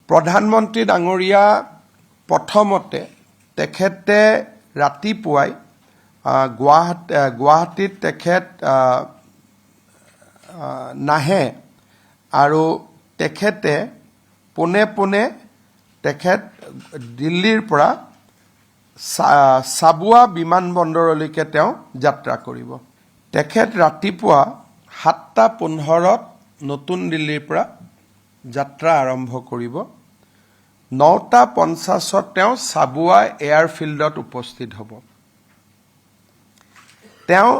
প্ৰধানমন্ত্ৰী ডাঙৰীয়া প্ৰথমতে তেখেতে ৰাতিপুৱাই গুৱাহাটীত তেখেত নাহে আৰু তেখেতে পোনে পোনে তেখেত দিল্লীৰ পৰা চাবুৱা বিমানবন্দৰলৈকে তেওঁ যাত্ৰা কৰিব। তেখেত ৰাতিপুৱা 7:15 নতুন দিল্লীৰ পৰা যাত্ৰা আৰম্ভ কৰিব। 9:50 তেওঁ চাবুৱা এয়াৰফিল্ডত উপস্থিত হ'ব। তেওঁ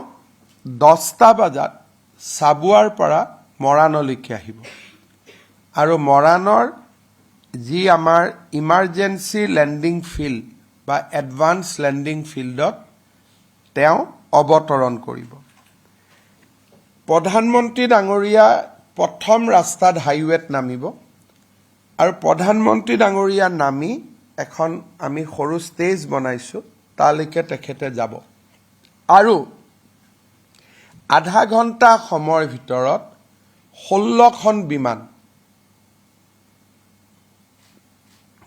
10টা বজাত চাবুৱাৰ পৰা মৰাণলৈকে আহিব আৰু মৰাণৰ যি আমাৰ ইমাৰ্জেঞ্চি লেণ্ডিং ফিল্ড বা এডভান্স লেণ্ডিং ফিল্ডত তেওঁ অৱতৰণ কৰিব। প্ৰধানমন্ত্ৰী ডাঙৰীয়া প্ৰথম ৰাস্তাত হাইৱেত নামিব আৰু প্ৰধানমন্ত্ৰী ডাঙৰীয়া নামি এখন আমি সৰু ষ্টেজ বনাইছোঁ, তালৈকে তেখেতে যাব আৰু আধা ঘণ্টা সময়ৰ ভিতৰত 16খন বিমান,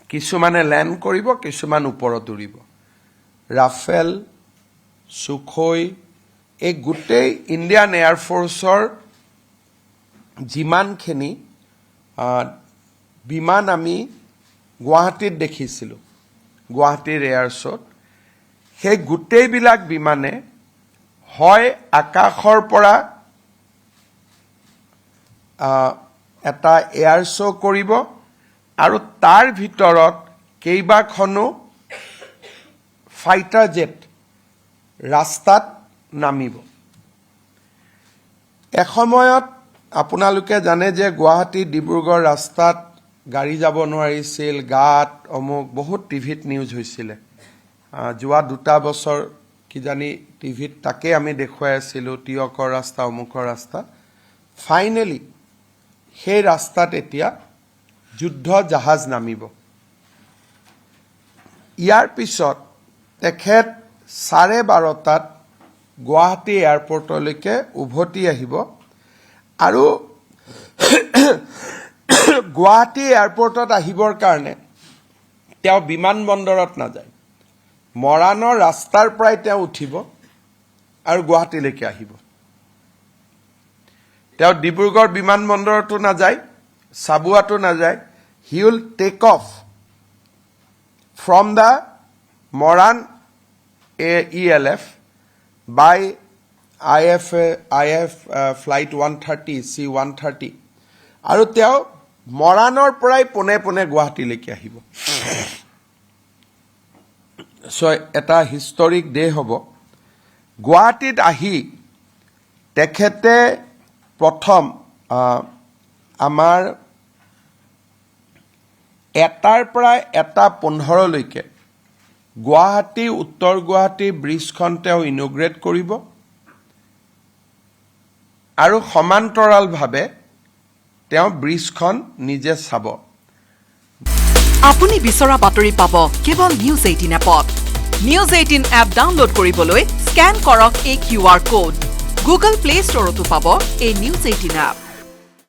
কিছুমানে লেণ্ড কৰিব, কিছুমান ওপৰত উৰিব। ৰাফেল, সুখোই, এই গোটেই ইণ্ডিয়ান এয়াৰফ'ৰ্চৰ যিমানখিনি বিমান আমি গুৱাহাটীত দেখিছিলোঁ, গুৱাহাটীৰ এয়াৰ শ্ব'ত, সেই গোটেইবিলাক বিমানে হয় আকাশৰ পৰা এটা এয়াৰ শ্ব' কৰিব আৰু তাৰ ভিতৰত কেইবাখনো ফাইটাৰ জেট ৰাস্তাত নামিব। এসময়ত আপোনালোকে জানে যে গুৱাহাটী ডিব্ৰুগড় ৰাস্তাত গাড়ী যাব নোৱাৰিছিল, গাঁত অমুক বহুত টিভিত নিউজ হৈছিলে। যোৱা 2টা বছৰ কিজানি টিভিত তাকে আমি দেখুৱাই আছিলোঁ, তিয়কৰ ৰাস্তা, অমুকৰ ৰাস্তা। ফাইনেলি সেই ৰাস্তাত এতিয়া যুদ্ধ জাহাজ নামিব। ইয়াৰ পিছত তেখেত 12:30 গুৱাহাটী এয়াৰপৰ্টলৈকে উভতি আহিব আৰু গুৱাহাটী এয়াৰপৰ্টত আহিবৰ কাৰণে তেওঁ বিমানবন্দৰত নাযায়, মৰাণৰ ৰাস্তাৰ পৰাই তেওঁ উঠিব আৰু গুৱাহাটীলৈকে আহিব। তেওঁ ডিব্ৰুগড় বিমানবন্দৰতো নাযায়, চাবুৱাতো নাযায়। He will take off from the Moran ELF by IF flight 130 C-130 আৰু তেওঁ মৰাণৰ পৰাই পোনে পোনে গুৱাহাটীলৈকে আহিব। এটা হিষ্টৰিক ডে হ'ব। গুৱাহাটীত আহি তেখেতে প্ৰথম আমাৰ 1টাৰ পৰা 1:15লৈকে গুৱাহাটী উত্তৰ গুৱাহাটী ব্ৰিজখন তেওঁ ইনগ্ৰেট কৰিব আৰু সমান্তৰালভাৱে তেওঁ ব্ৰিজখন নিজে চাব। আপুনি বিচৰা বাতৰি পাব কেৱল নিউজ 18 এপত। নিউজ 18 এপ ডাউনলোড কৰিবলৈ স্কেন কৰক এই QR কোড। গুগল প্লে ষ্টৰতো পাব এই নিউজ 18 এপ।